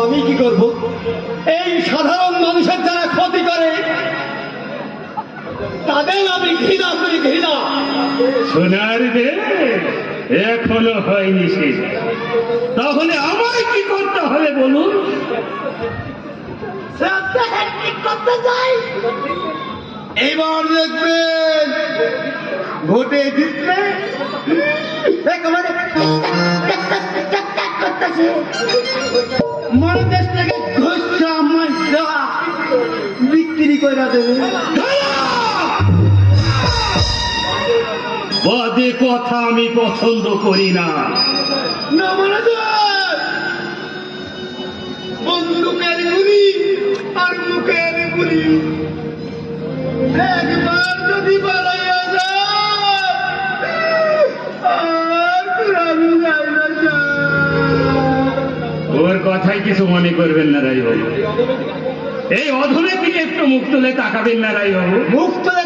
আমি কি করব? এই সাধারণ মানুষের যারা ক্ষতি করে তাদের আমি ঘৃণা করি, ঘৃণা। সোনার দে এখনো হয়নি শেষ, তাহলে আমায় কি করতে হবে বলুন? করতে চাই, এবার দেখবেন ভোটে জিতলে একেবারে মনে দেশ থেকে ঘুষা মশা বিক্রি করে দেবে। বাদে কথা আমি পছন্দ করি না। না মনে বন্দুকের গুলি আর মুখের গুলি একবার যদি বাড়াইয়া যায় আর আমি যাই না স্যার। ওর কথাই কিছু মনে করবেন না রাই বাবু, এই অধমের দিকে একটু মুখ তুলে তাকাবেন না রাই বাবু। মুখ তুলে